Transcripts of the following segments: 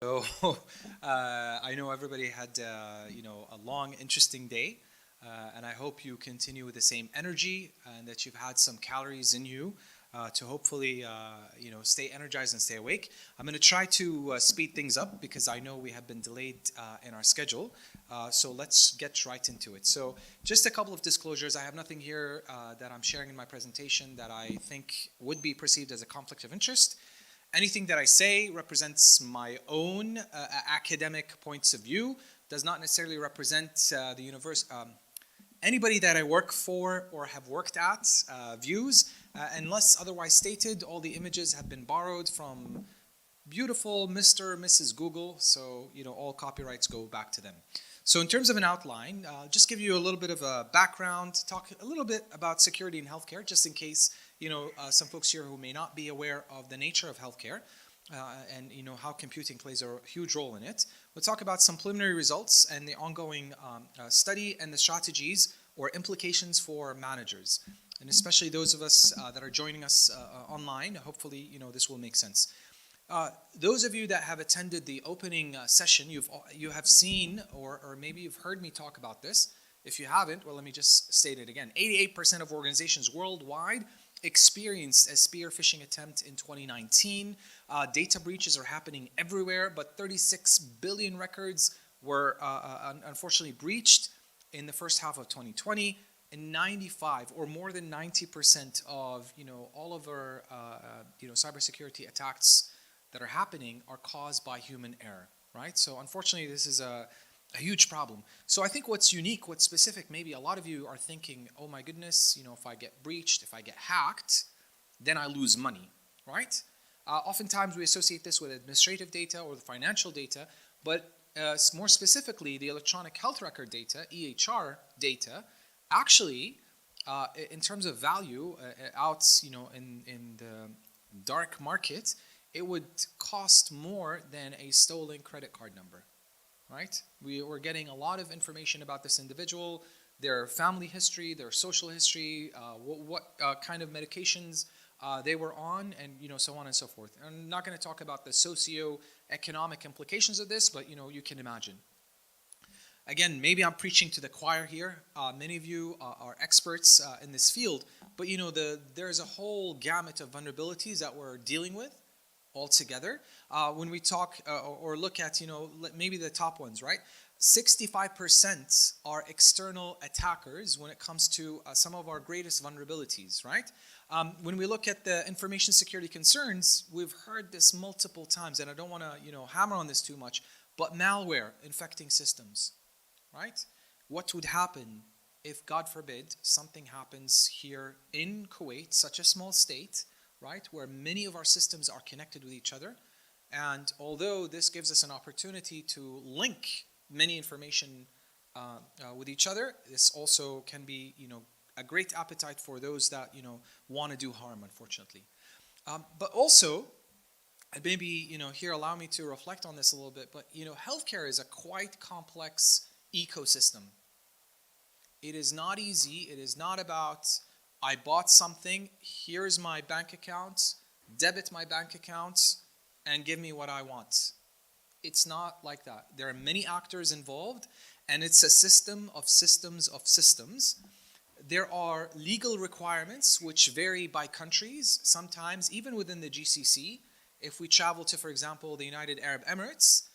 So I know everybody had a long, interesting day, and I hope you continue with the same energy and that you've had some calories in you to hopefully stay energized and stay awake. I'm going to try to speed things up because I know we have been delayed in our schedule. So let's get right into it. So just a couple of disclosures. I have nothing here that I'm sharing in my presentation that I think would be perceived as a conflict of interest. Anything that I say represents my own academic points of view, does not necessarily represent the universe, anybody that I work for or have worked at views, unless otherwise stated. All the images have been borrowed from beautiful Mr. and Mrs. Google, so all copyrights go back to them. So in terms of an outline, just give you a little bit of a background, talk a little bit about security in healthcare, just in case some folks here who may not be aware of the nature of healthcare and how computing plays a huge role in it. We'll talk about some preliminary results and the ongoing study and the strategies or implications for managers, and especially those of us that are joining us online. Hopefully, this will make sense. Those of you that have attended the opening session, you have seen or maybe you've heard me talk about this. If you haven't, well, let me just state it again. 88% of organizations worldwide experienced a spear phishing attempt in 2019. Data breaches are happening everywhere, but 36 billion records were unfortunately breached in the first half of 2020. And 95 or more than 90% of all of our cybersecurity attacks that are happening are caused by human error, right? So unfortunately, this is a huge problem. So I think what's unique, what's specific, maybe a lot of you are thinking, oh my goodness, if I get breached, if I get hacked, then I lose money, right? Oftentimes we associate this with administrative data or the financial data, but more specifically, the electronic health record data, EHR data, actually, in terms of value, out in the dark market, it would cost more than a stolen credit card number, right? We're getting a lot of information about this individual, their family history, their social history, what kind of medications they were on, and so on and so forth. I'm not going to talk about the socio-economic implications of this, but you can imagine. Again, maybe I'm preaching to the choir here. Many of you are experts in this field, but there's a whole gamut of vulnerabilities that we're dealing with altogether. When we talk or look at maybe the top ones, right? 65% are external attackers when it comes to some of our greatest vulnerabilities, right? When we look at the information security concerns, we've heard this multiple times, and I don't want to hammer on this too much, but malware infecting systems, right? What would happen if, God forbid, something happens here in Kuwait, such a small state, right, where many of our systems are connected with each other? And although this gives us an opportunity to link many information with each other, this also can be a great appetite for those that want to do harm, unfortunately. But also, and maybe here allow me to reflect on this a little bit, but healthcare is a quite complex ecosystem. It is not easy. It is not about I bought something, here's my bank account, debit my bank account, and give me what I want. It's not like that. There are many actors involved, and it's a system of systems of systems. There are legal requirements which vary by countries, sometimes even within the GCC. If we travel to, for example, the United Arab Emirates,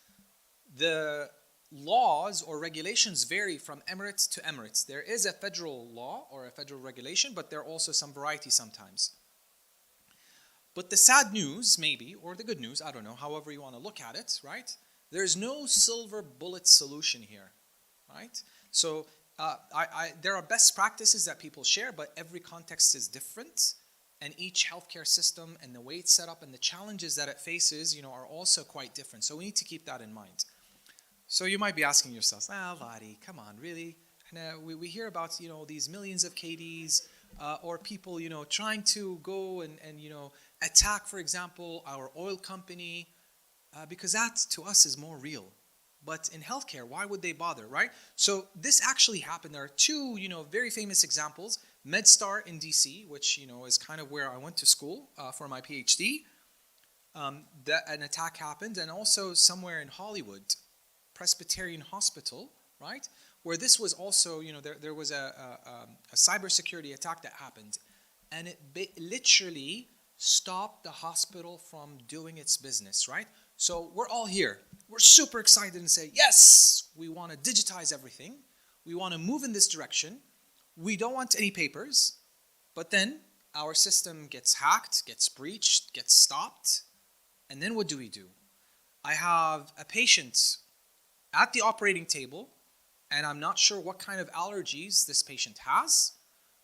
the laws or regulations vary from Emirates to Emirates. There is a federal law or a federal regulation, but there are also some variety sometimes. But the sad news, maybe, or the good news, I don't know, however you want to look at it, right? There's no silver bullet solution here, right? So there are best practices that people share, but every context is different, and each healthcare system and the way it's set up and the challenges that it faces, are also quite different. So we need to keep that in mind. So you might be asking yourselves, Dari, come on, really? We hear about these millions of KDs or people trying to go and attack, for example, our oil company because that to us is more real. But in healthcare, why would they bother, right? So this actually happened. There are two very famous examples. MedStar in DC, which is kind of where I went to school for my PhD. that an attack happened, and also somewhere in Hollywood, Presbyterian Hospital, right, where this was also, there was a cybersecurity attack that happened, and it literally stopped the hospital from doing its business, right? So we're all here. We're super excited and say, yes, we want to digitize everything. We want to move in this direction. We don't want any papers. But then our system gets hacked, gets breached, gets stopped. And then what do? I have a patient at the operating table, and I'm not sure what kind of allergies this patient has.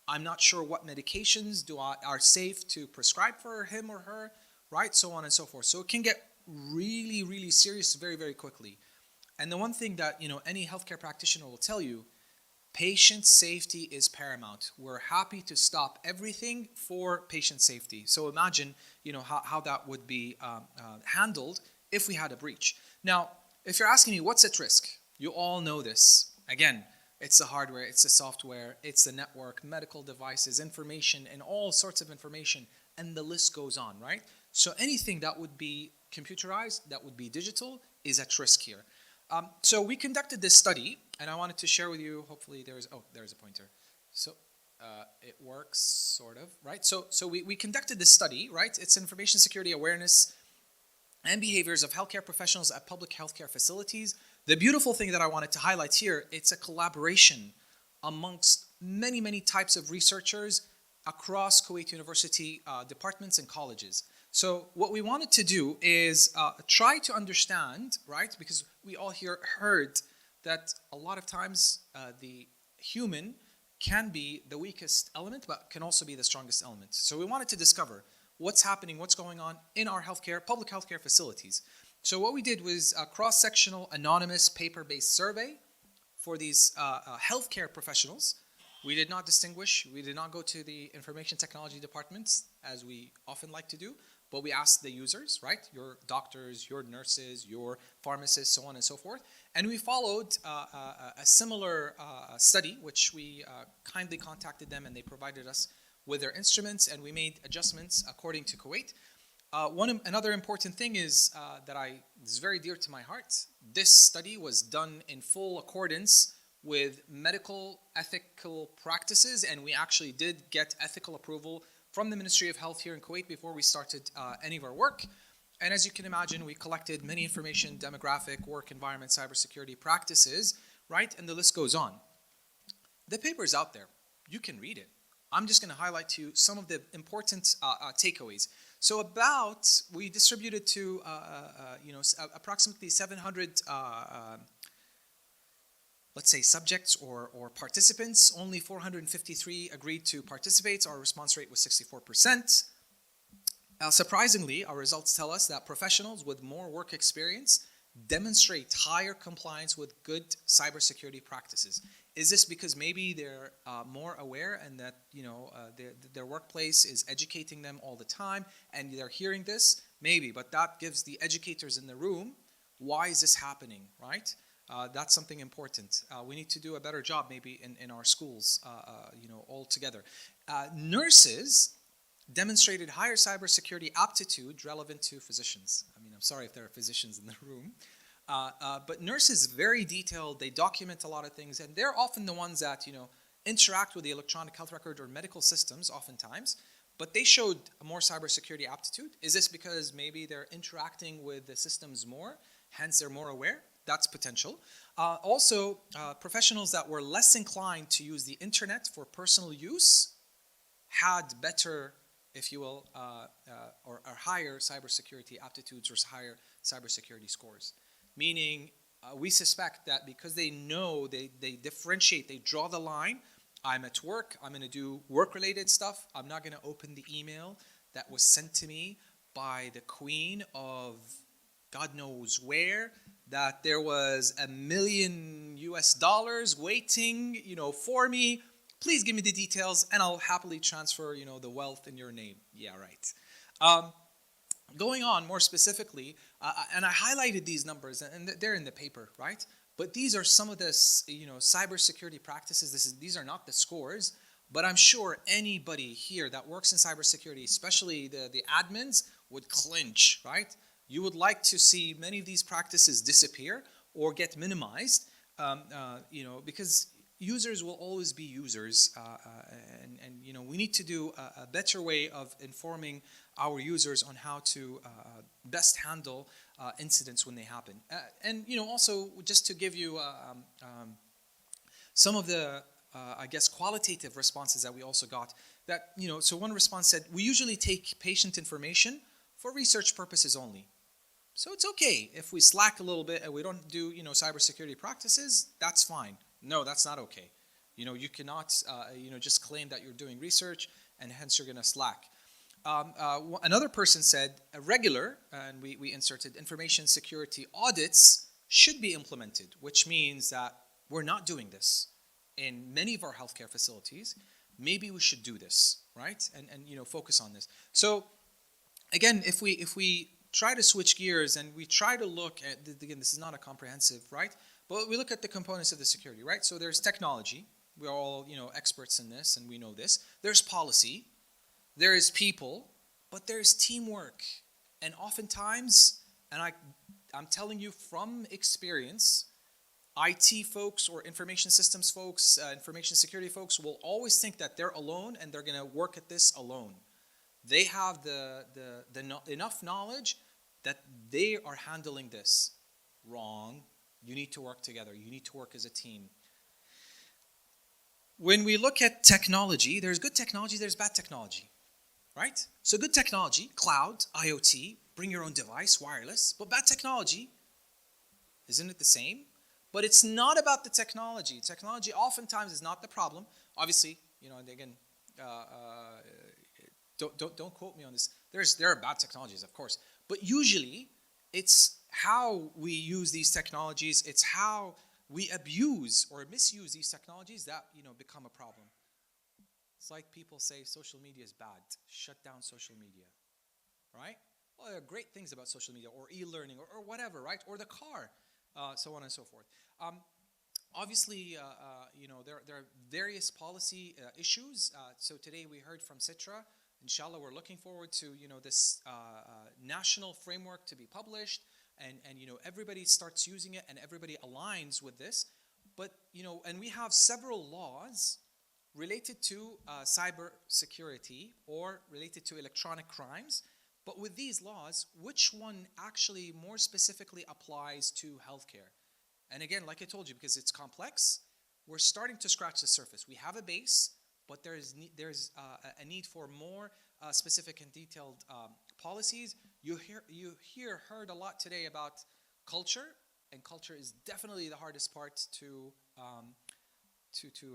I'm not sure what medications are safe to prescribe for him or her, right? So on and so forth. So it can get really, really serious very, very quickly. And the one thing that, any healthcare practitioner will tell you, patient safety is paramount. We're happy to stop everything for patient safety. So imagine, how that would be handled if we had a breach. Now, if you're asking me what's at risk, you all know this. Again, it's the hardware, it's the software, it's the network, medical devices, information, and all sorts of information, and the list goes on, right? So anything that would be computerized, that would be digital, is at risk here. So we conducted this study, and I wanted to share with you, hopefully there's a pointer. So it works, sort of, right? So we conducted this study, right? It's information security awareness and behaviors of healthcare professionals at public healthcare facilities. The beautiful thing that I wanted to highlight here, it's a collaboration amongst many, many types of researchers across Kuwait University departments and colleges. So what we wanted to do is try to understand, right, because we all heard that a lot of times the human can be the weakest element, but can also be the strongest element. So we wanted to discover what's happening, what's going on in our public healthcare facilities. So what we did was a cross-sectional, anonymous, paper-based survey for these healthcare professionals. We did not distinguish. We did not go to the information technology departments, as we often like to do, but we asked the users, right? Your doctors, your nurses, your pharmacists, so on and so forth. And we followed a similar study, which we kindly contacted them, and they provided us with their instruments, and we made adjustments according to Kuwait. Another important thing is that is very dear to my heart. This study was done in full accordance with medical ethical practices, and we actually did get ethical approval from the Ministry of Health here in Kuwait before we started any of our work. And as you can imagine, we collected many information, demographic, work environment, cybersecurity practices, right? And the list goes on. The paper's out there. You can read it. I'm just going to highlight to you some of the important takeaways. So we distributed to approximately 700 let's say subjects or participants. Only 453 agreed to participate. Our response rate was 64%. Surprisingly, our results tell us that professionals with more work experience demonstrate higher compliance with good cybersecurity practices. Is this because maybe they're more aware and that their workplace is educating them all the time and they're hearing this? Maybe, but that gives the educators in the room, why is this happening, right? That's something important. We need to do a better job maybe in our schools, all together. Nurses demonstrated higher cybersecurity aptitude relevant to physicians. I mean, I'm sorry if there are physicians in the room. But nurses, very detailed, they document a lot of things, and they're often the ones that, interact with the electronic health record or medical systems oftentimes, but they showed more cybersecurity aptitude. Is this because maybe they're interacting with the systems more, hence they're more aware? That's potential. Also, professionals that were less inclined to use the internet for personal use had better, if you will, or higher cybersecurity aptitudes or higher cybersecurity scores. Meaning, we suspect that because they know, they differentiate, they draw the line. I'm at work, I'm going to do work-related stuff. I'm not going to open the email that was sent to me by the queen of God knows where, that there was $1 million waiting, for me. Please give me the details and I'll happily transfer, the wealth in your name. Yeah, right. Going on more specifically, and I highlighted these numbers and they're in the paper, right? But these are some of the, cybersecurity practices. These are not the scores. But I'm sure anybody here that works in cybersecurity, especially the admins, would clinch, right? You would like to see many of these practices disappear or get minimized, because users will always be users, and we need to do a better way of informing our users on how to best handle incidents when they happen. And also just to give you some of the qualitative responses that we also got. That so one response said, we usually take patient information for research purposes only. So it's okay if we slack a little bit and we don't do cybersecurity practices. That's fine. No, that's not okay. You cannot just claim that you're doing research and hence you're going to slack. Another person said a regular, and we inserted, information security audits should be implemented, which means that we're not doing this in many of our healthcare facilities. Maybe we should do this, right? And focus on this. So again, if we try to switch gears and we try to look at, again, this is not a comprehensive, right? But we look at the components of the security, right? So there's technology. We're all experts in this, and we know this. There's policy. There is people, but there's teamwork. And oftentimes, and I'm telling you from experience, IT folks or information systems folks, information security folks will always think that they're alone and they're going to work at this alone. They have enough knowledge that they are handling this. Wrong. You need to work together. You need to work as a team. When we look at technology, there's good technology, there's bad technology, right? So good technology, cloud, IoT, bring your own device, wireless, but bad technology, isn't it the same? But it's not about the technology. Technology oftentimes is not the problem. Obviously, and again, don't quote me on this. There are bad technologies, of course, but usually it's how we use these technologies. It's how we abuse or misuse these technologies that become a problem. It's like people say social media is bad. Shut down social media, right? Well, there are great things about social media or e-learning or whatever, right? Or the car, so on and so forth. Obviously, there are various policy issues. So today we heard from CITRA. Inshallah, we're looking forward to this national framework to be published, and everybody starts using it and everybody aligns with this. But and we have several laws related to cyber security or related to electronic crimes. But with these laws, which one actually more specifically applies to healthcare? And again, like I told you, because it's complex, we're starting to scratch the surface. We have a base, but there's a need for more specific and detailed policies. You heard a lot today about culture, and culture is definitely the hardest part to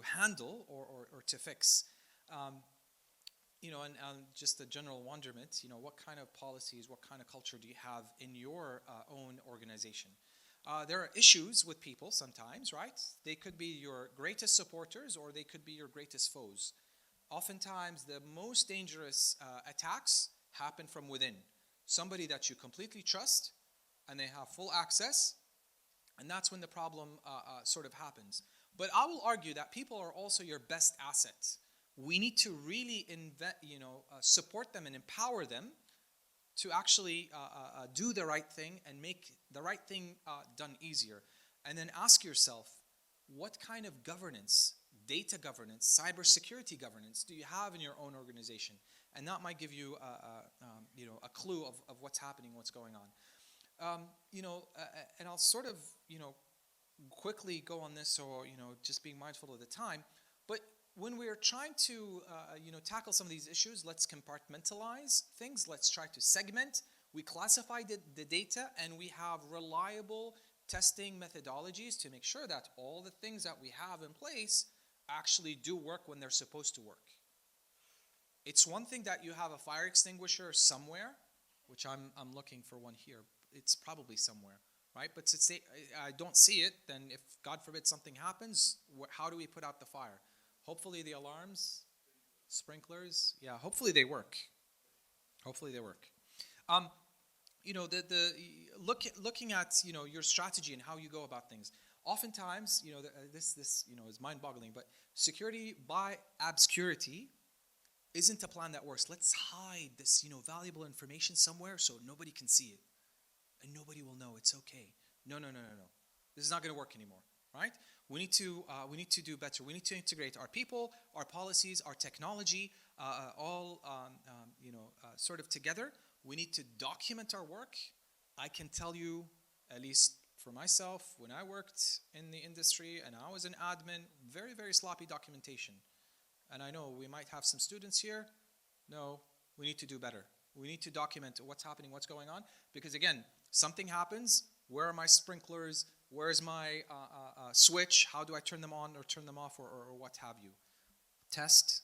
handle or to fix. And just a general wonderment, what kind of policies, what kind of culture do you have in your own organization? There are issues with people sometimes, right? They could be your greatest supporters or they could be your greatest foes. Oftentimes, the most dangerous attacks happen from within. Somebody that you completely trust and they have full access, and that's when the problem sort of happens. But I will argue that people are also your best asset. We need to really support them and empower them to actually do the right thing and make the right thing done easier. And then ask yourself, what kind of governance, data governance, cybersecurity governance do you have in your own organization? And that might give you a clue of what's happening, what's going on. And I'll sort of quickly go on this, so just being mindful of the time. But when we're trying to tackle some of these issues, let's compartmentalize things. Let's try to segment. We classify the data, and we have reliable testing methodologies to make sure that all the things that we have in place actually do work when they're supposed to work. It's one thing that you have a fire extinguisher somewhere, which I'm looking for one here. It's probably somewhere, right? But since I don't see it, then if God forbid something happens, how do we put out the fire? Hopefully the alarms, sprinklers, yeah, hopefully they work. Hopefully they work. Looking at your strategy and how you go about things. Oftentimes, this is mind-boggling, but security by obscurity isn't a plan that works. Let's hide this, valuable information somewhere so nobody can see it, and nobody will know. It's okay. No. This is not going to work anymore, right? We need to do better. We need to integrate our people, our policies, our technology, all sort of together. We need to document our work. I can tell you, at least for myself, when I worked in the industry and I was an admin, very, very sloppy documentation. And I know we might have some students here. No, we need to do better. We need to document what's happening, what's going on. Because again, something happens. Where are my sprinklers? Where's my switch? How do I turn them on or turn them off, or what have you? Test,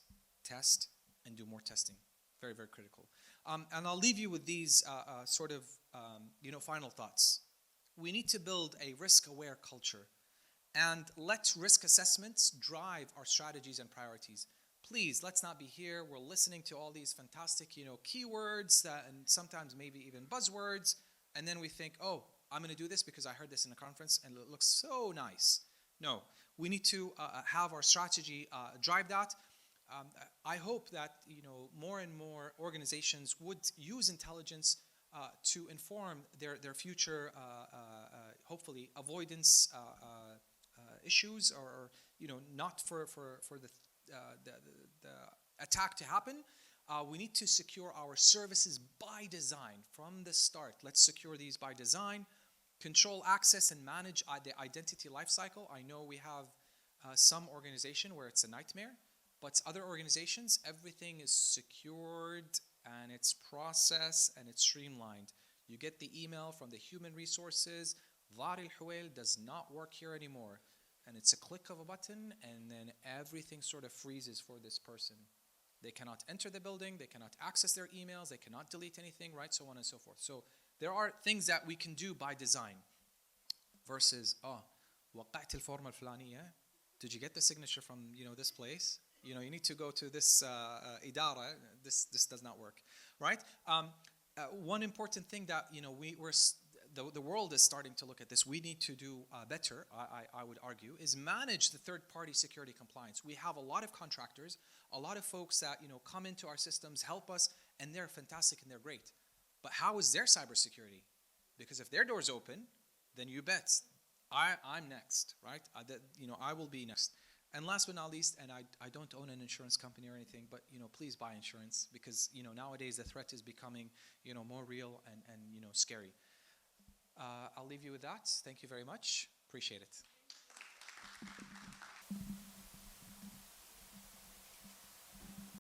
and do more testing. Very, very critical. And I'll leave you with these final thoughts. We need to build a risk-aware culture and let risk assessments drive our strategies and priorities. Please, let's not be here. We're listening to all these fantastic, keywords and sometimes maybe even buzzwords, and then we think, oh, I'm going to do this because I heard this in a conference and it looks so nice. No, we need to have our strategy drive that. I hope that more and more organizations would use intelligence to inform their future, hopefully, avoidance issues, or not for the attack to happen. We need to secure our services by design from the start. Let's secure these by design. Control access and manage the identity lifecycle. I know we have some organization where it's a nightmare, but other organizations, everything is secured and it's processed and it's streamlined. You get the email from the human resources. Dari Alhuwail does not work here anymore. And it's a click of a button and then everything sort of freezes for this person. They cannot enter the building, they cannot access their emails, they cannot delete anything, right? So on and so forth. So there are things that we can do by design versus, وقعت الفورمة الفلانية. Did you get the signature from, this place? You need to go to this idara. This does not work, right? One important thing that, the world is starting to look at this. We need to do better, I would argue, is manage the third-party security compliance. We have a lot of contractors, a lot of folks that come into our systems, help us, and they're fantastic and they're great. But how is their cybersecurity? Because if their door's open, then you bet I'm next, right? I will be next. And last but not least, and I don't own an insurance company or anything, but please buy insurance because nowadays the threat is becoming more real and scary. I'll leave you with that. Thank you very much. Appreciate it.